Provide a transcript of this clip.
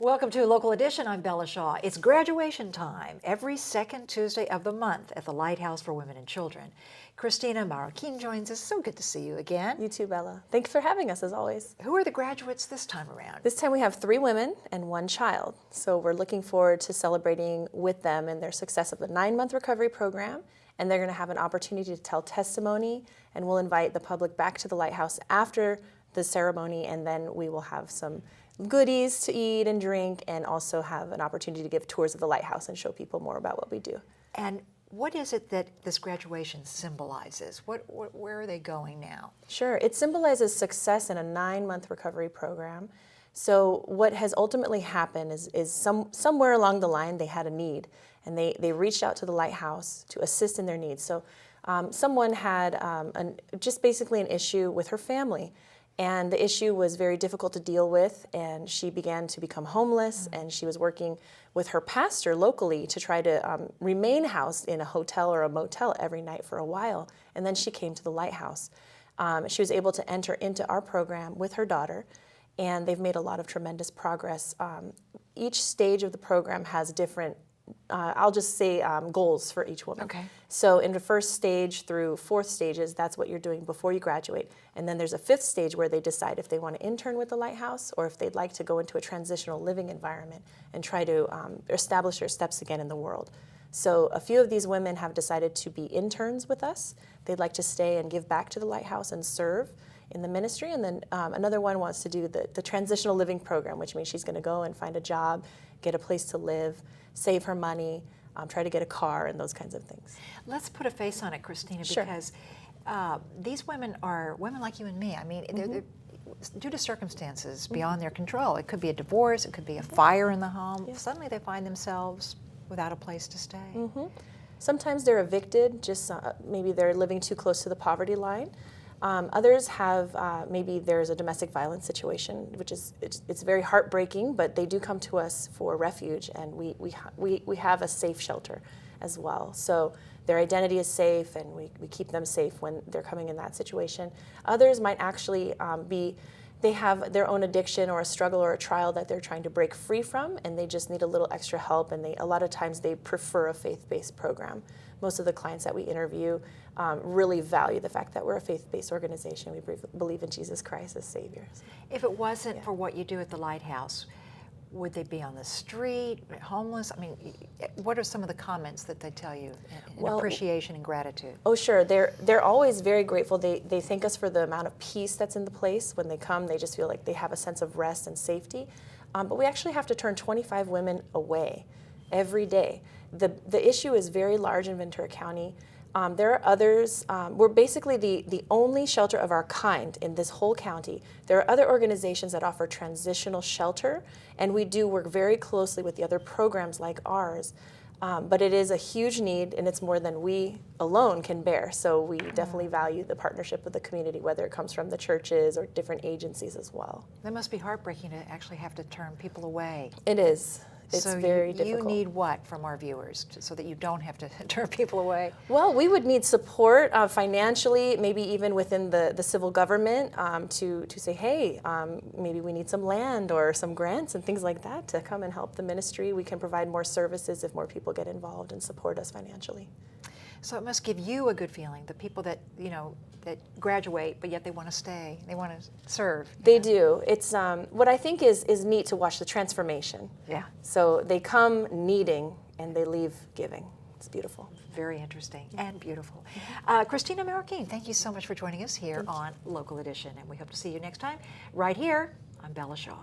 Welcome to Local Edition. I'm Bella Shaw. It's graduation time every second Tuesday of the month at the Lighthouse for Women and Children. Christina Marroquin joins us. So good to see you again. You too, Bella. Thanks for having us, as always. Who are the graduates this time around? This time we have 3 women and 1 child. So we're looking forward to celebrating with them and their success of the 9-month recovery program. And they're going to have an opportunity to tell testimony, and we'll invite the public back to the Lighthouse after the ceremony, and then we will have some goodies to eat and drink, and also have an opportunity to give tours of the Lighthouse and show people more about what we do. And what is it that this graduation symbolizes? Where are they going now? Sure, it symbolizes success in a 9-month recovery program. So what has ultimately happened is somewhere along the line they had a need, and they reached out to the Lighthouse to assist in their needs. So someone had just basically an issue with her family, and the issue was very difficult to deal with, and she began to become homeless, and she was working with her pastor locally to try to remain housed in a hotel or a motel every night for a while, and then she came to the Lighthouse. She was able to enter into our program with her daughter, and they've made a lot of tremendous progress. Each stage of the program has different, I'll just say goals for each woman. Okay. So in the first stage through 4th stages, that's what you're doing before you graduate. And then there's a 5th stage where they decide if they want to intern with the Lighthouse or if they'd like to go into a transitional living environment and try to establish their steps again in the world. So a few of these women have decided to be interns with us. They'd like to stay and give back to the Lighthouse and serve in the ministry. And then another one wants to do the transitional living program, which means she's going to go and find a job, get a place to live, save her money, try to get a car, and those kinds of things. Let's put a face on it, Christina, Sure. because these women are women like you and me. I mean, they're due to circumstances beyond their control. It could be a divorce, it could be a fire in the home. Yeah. Suddenly they find themselves without a place to stay. Sometimes they're evicted, just maybe they're living too close to the poverty line. Others have, maybe there's a domestic violence situation, which is, it's very heartbreaking, but they do come to us for refuge, and we have a safe shelter as well. So their identity is safe, and we keep them safe when they're coming in that situation. Others might actually they have their own addiction or a struggle or a trial that they're trying to break free from, and they just need a little extra help, and a lot of times they prefer a faith-based program. Most of the clients that we interview really value the fact that we're a faith-based organization. We believe in Jesus Christ as Savior. If it wasn't for what you do at the Lighthouse, would they be on the street, homeless? I mean, what are some of the comments that they tell you in appreciation and gratitude? Oh, sure. They're always very grateful. They thank us for the amount of peace that's in the place. When they come, they just feel like they have a sense of rest and safety. But we actually have to turn 25 women away every day. The issue is very large in Ventura County. There are others. We're basically the only shelter of our kind in this whole county. There are other organizations that offer transitional shelter, and we do work very closely with the other programs like ours. But it is a huge need, and it's more than we alone can bear. So we definitely value the partnership with the community, whether it comes from the churches or different agencies as well. That must be heartbreaking to actually have to turn people away. It is. It's so very difficult. You need what from our viewers so that you don't have to turn people away? Well, we would need support financially, maybe even within the civil government to say, hey, maybe we need some land or some grants and things like that to come and help the ministry. We can provide more services if more people get involved and support us financially. So it must give you a good feeling, the people that, that graduate, but yet they want to stay, they want to serve. They do. It's what I think is neat to watch the transformation. Yeah. So they come needing and they leave giving. It's beautiful. Very interesting and beautiful. Christina Marroquin, thank you so much for joining us here on Local Edition, and we hope to see you next time right here on Bella Shaw.